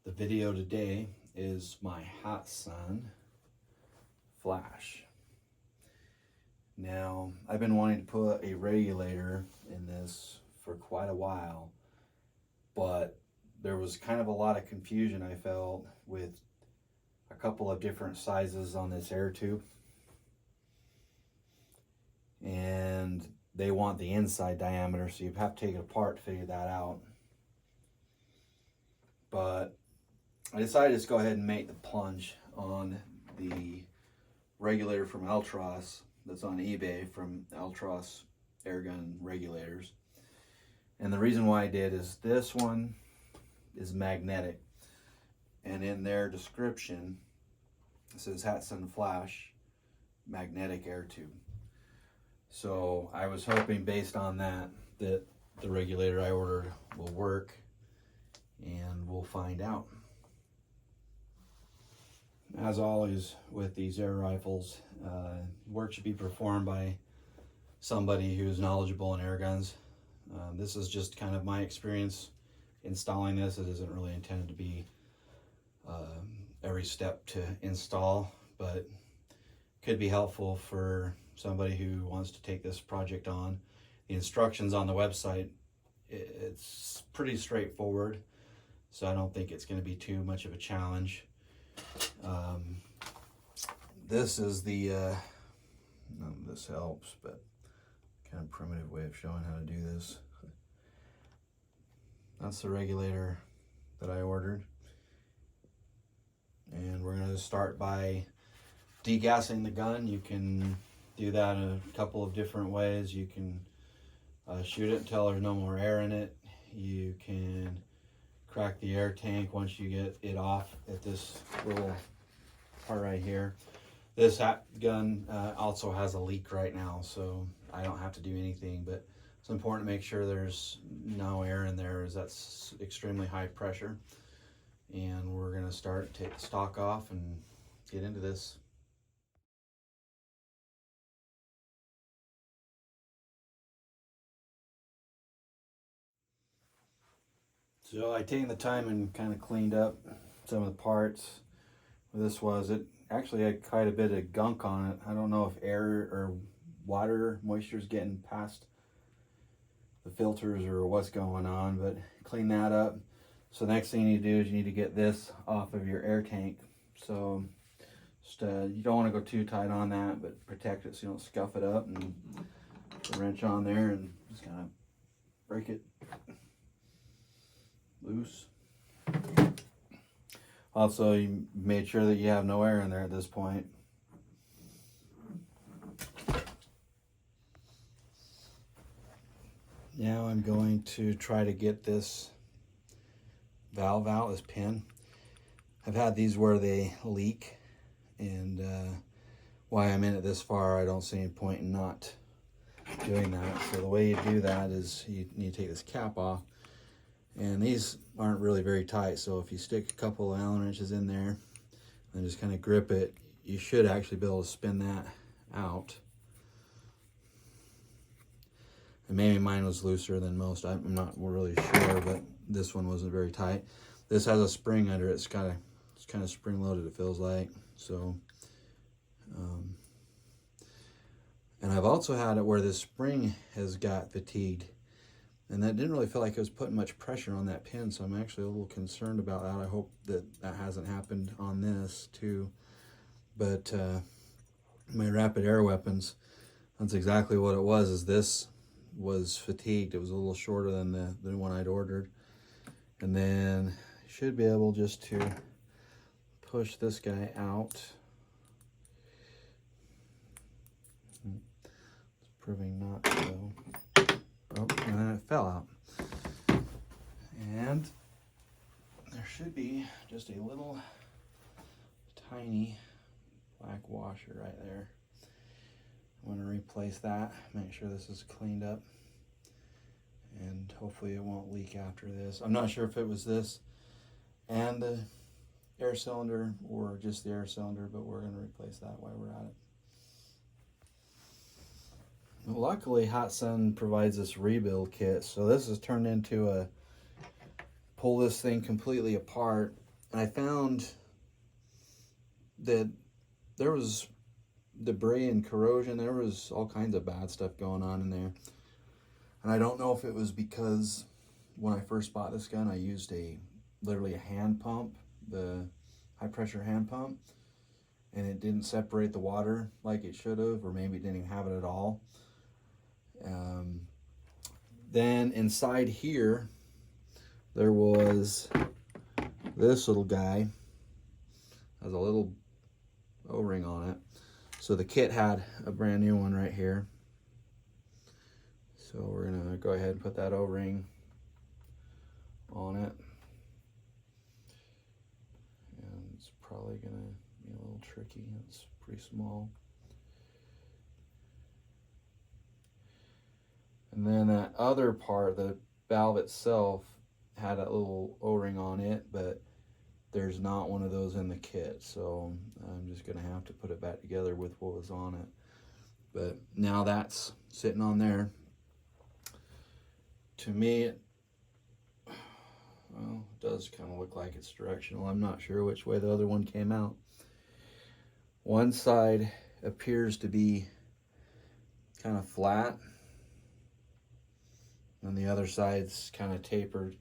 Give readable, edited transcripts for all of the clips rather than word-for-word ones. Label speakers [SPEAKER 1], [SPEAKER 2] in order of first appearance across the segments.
[SPEAKER 1] The video today is my Hatsan Flash. Now, I've been wanting to put a regulator in this for quite a while, but there was kind of a lot of confusion I felt with a couple of different sizes on this air tube. And they want the inside diameter, so you have to take it apart to figure that out. But I decided to just go ahead and make the plunge on the regulator from Altaros that's on eBay, from Altaros airgun regulators. And the reason why I did is this one is magnetic, and in their description it says Hatsan Flash magnetic air tube. So I was hoping, based on that the regulator I ordered will work, and we'll find out. As always with these air rifles, work should be performed by somebody who's knowledgeable in air guns. This is just kind of my experience installing this. It isn't really intended to be every step to install, but could be helpful for somebody who wants to take this project on. The instructions on the website, it's pretty straightforward, so I don't think it's going to be too much of a challenge. This is the this helps, but kind of primitive way of showing how to do this. That's the regulator that I ordered, and we're going to start by degassing the gun. You can do that in a couple of different ways. You can shoot it until there's no more air in it. You can crack the air tank once you get it off at this little part right here. This gun also has a leak right now, so I don't have to do anything, but it's important to make sure there's no air in there, as that's extremely high pressure. And we're going to take the stock off and get into this. So I taken the time and kind of cleaned up some of the parts. This was it. Actually had quite a bit of gunk on it. I don't know if air or water moisture is getting past the filters or what's going on, but clean that up. So the next thing you need to do is you need to get this off of your air tank. So just, you don't want to go too tight on that, but protect it so you don't scuff it up, and put the wrench on there and just kind of break it loose. Also, you made sure that you have no air in there at this point. Now I'm going to try to get this valve out, this pin. I've had these where they leak, and why I'm in it this far, I don't see any point in not doing that. So the way you do that is you need to take this cap off. And these aren't really very tight, so if you stick a couple of Allen wrenches in there and just kind of grip it, you should actually be able to spin that out. And maybe mine was looser than most, I'm not really sure, but this one wasn't very tight. This has a spring under it. It's kind of spring loaded, it feels like. So and I've also had it where this spring has got fatigued, and that didn't really feel like it was putting much pressure on that pin, so I'm actually a little concerned about that. I hope that that hasn't happened on this too. But my rapid air weapons, that's exactly what it was. Is this was fatigued. It was a little shorter than the one I'd ordered. And then I should be able just to push this guy out. It's proving not so. Oh, and then it fell out. And there should be just a little tiny black washer right there. I'm going to replace that, make sure this is cleaned up, and hopefully it won't leak after this. I'm not sure if it was this and the air cylinder or just the air cylinder, but we're going to replace that while we're at it. Luckily, Hatsan provides this rebuild kit, so this is turned into a pull this thing completely apart And I found that there was debris and corrosion. There was all kinds of bad stuff going on in there. And I don't know if it was because when I first bought this gun, I used literally a hand pump, the high pressure hand pump, and it didn't separate the water like it should have, or maybe it didn't even have it at all. Then inside here, there was this little guy, has a little O-ring on it. So the kit had a brand new one right here. So we're gonna go ahead and put that O-ring on it. And it's probably gonna be a little tricky. It's pretty small. And then that other part, the valve itself, had a little O-ring on it, but there's not one of those in the kit. So I'm just gonna have to put it back together with what was on it. But now that's sitting on there. To me, well, it does kind of look like it's directional. I'm not sure which way the other one came out. One side appears to be kind of flat, and the other side's kind of tapered.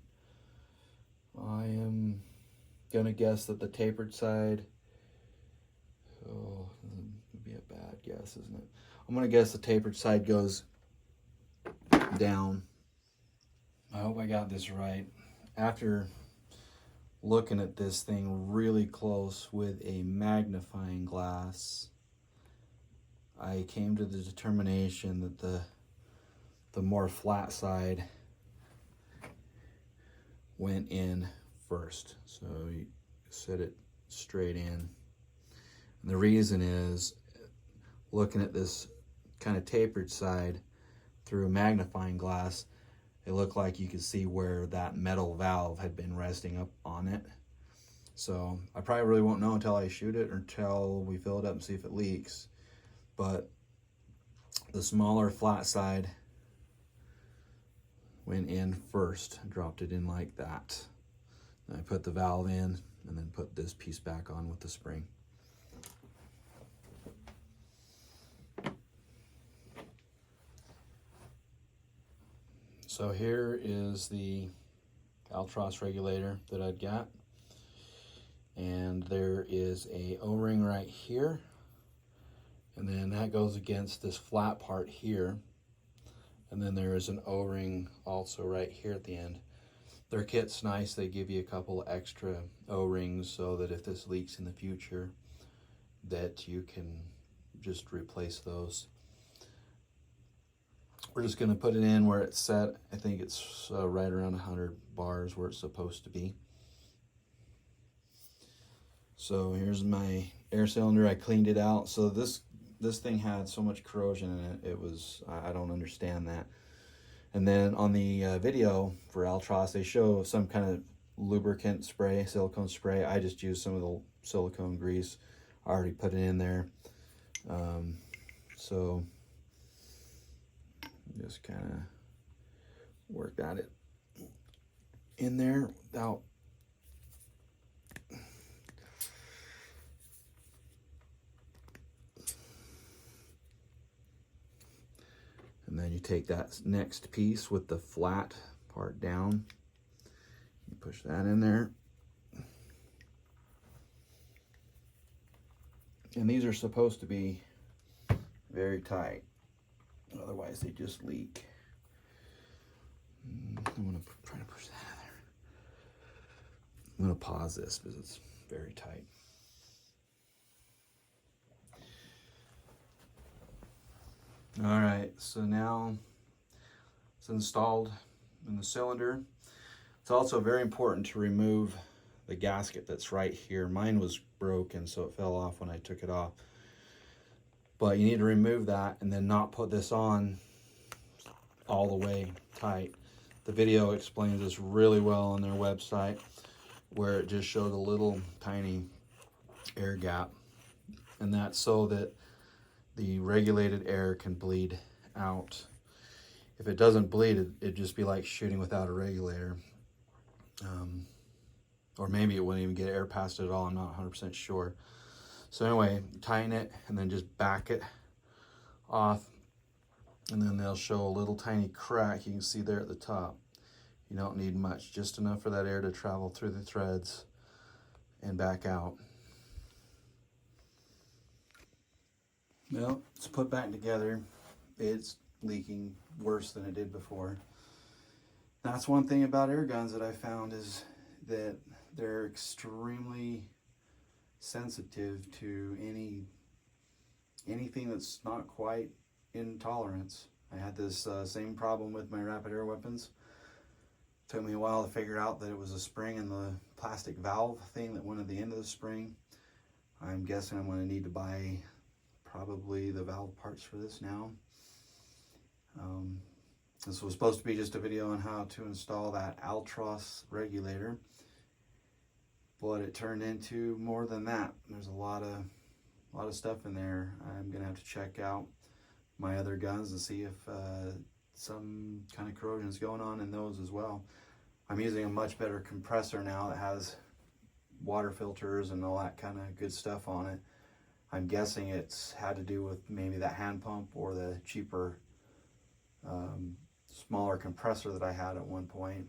[SPEAKER 1] I am gonna guess that the tapered side, oh, this would be a bad guess, isn't it? I'm gonna guess the tapered side goes down. I hope I got this right. After looking at this thing really close with a magnifying glass, I came to the determination that the more flat side went in first. So you set it straight in. And the reason is, looking at this kind of tapered side through a magnifying glass, it looked like you could see where that metal valve had been resting up on it. So I probably really won't know until I shoot it or until we fill it up and see if it leaks. But the smaller flat side went in first, dropped it in like that. Then I put the valve in and then put this piece back on with the spring. So here is the Altaros regulator that I'd got. And there is a O-ring right here. And then that goes against this flat part here. And then there is an O-ring also right here at the end. Their kit's nice. They give you a couple extra O-rings so that if this leaks in the future, that you can just replace those. We're just going to put it in where it's set. I think it's right around 100 bars where it's supposed to be. So here's my air cylinder. I cleaned it out. So this thing had so much corrosion in it. It was, I don't understand that. And then on the video for Altaros, they show some kind of lubricant spray, silicone spray. I just used some of the silicone grease. I already put it in there. So just kind of work at it in there without and then you take that next piece with the flat part down, you push that in there, and these are supposed to be very tight. Otherwise, they just leak. I'm going to try to push that in there. I'm going to pause this because it's very tight. All right, so now it's installed in the cylinder. It's also very important to remove the gasket that's right here. Mine was broken, so it fell off when I took it off. But you need to remove that and then not put this on all the way tight. The video explains this really well on their website, where it just showed a little tiny air gap. And that's so that the regulated air can bleed out. If it doesn't bleed, it'd just be like shooting without a regulator. or maybe it wouldn't even get air past it at all. I'm not 100% sure. So anyway, tighten it and then just back it off, and then they'll show a little tiny crack. You can see there at the top. You don't need much, just enough for that air to travel through the threads and back out. Well, it's put back together. It's leaking worse than it did before. That's one thing about air guns that I found, is that they're extremely sensitive to anything that's not quite in tolerance. I had this same problem with my rapid air weapons. Took me a while to figure out that it was a spring in the plastic valve thing that went at the end of the spring. I'm guessing I'm going to need to buy probably the valve parts for this now. This was supposed to be just a video on how to install that Altaros regulator, but it turned into more than that. There's a lot of stuff in there. I'm gonna have to check out my other guns and see if some kind of corrosion is going on in those as well. I'm using a much better compressor now that has water filters and all that kind of good stuff on it. I'm guessing it's had to do with maybe that hand pump or the cheaper smaller compressor that I had at one point.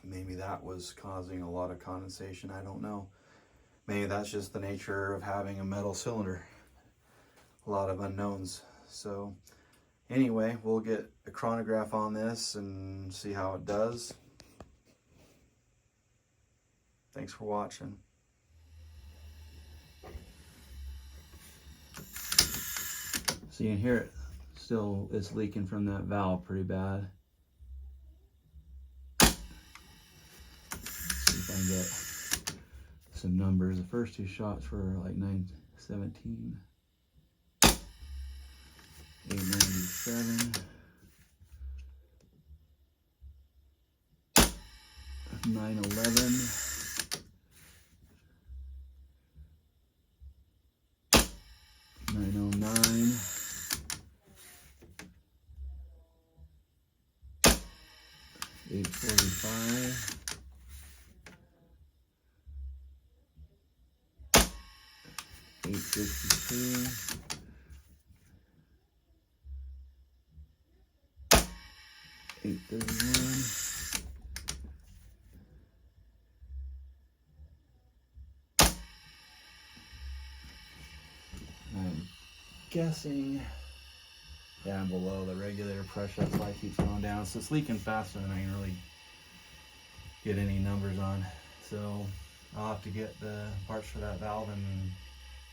[SPEAKER 1] Maybe that was causing a lot of condensation. I don't know. Maybe that's just the nature of having a metal cylinder. A lot of unknowns. So anyway, we'll get a chronograph on this and see how it does. Thanks for watching. So you can hear it still, it's leaking from that valve pretty bad. See if I can get some numbers. The first two shots were like 917, 897, 911, 909, 845, 852, 831, I'm guessing down below the regulator pressure. That's why it keeps going down. So it's leaking faster than I can really get any numbers on. So I'll have to get the parts for that valve and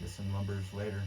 [SPEAKER 1] get some numbers later.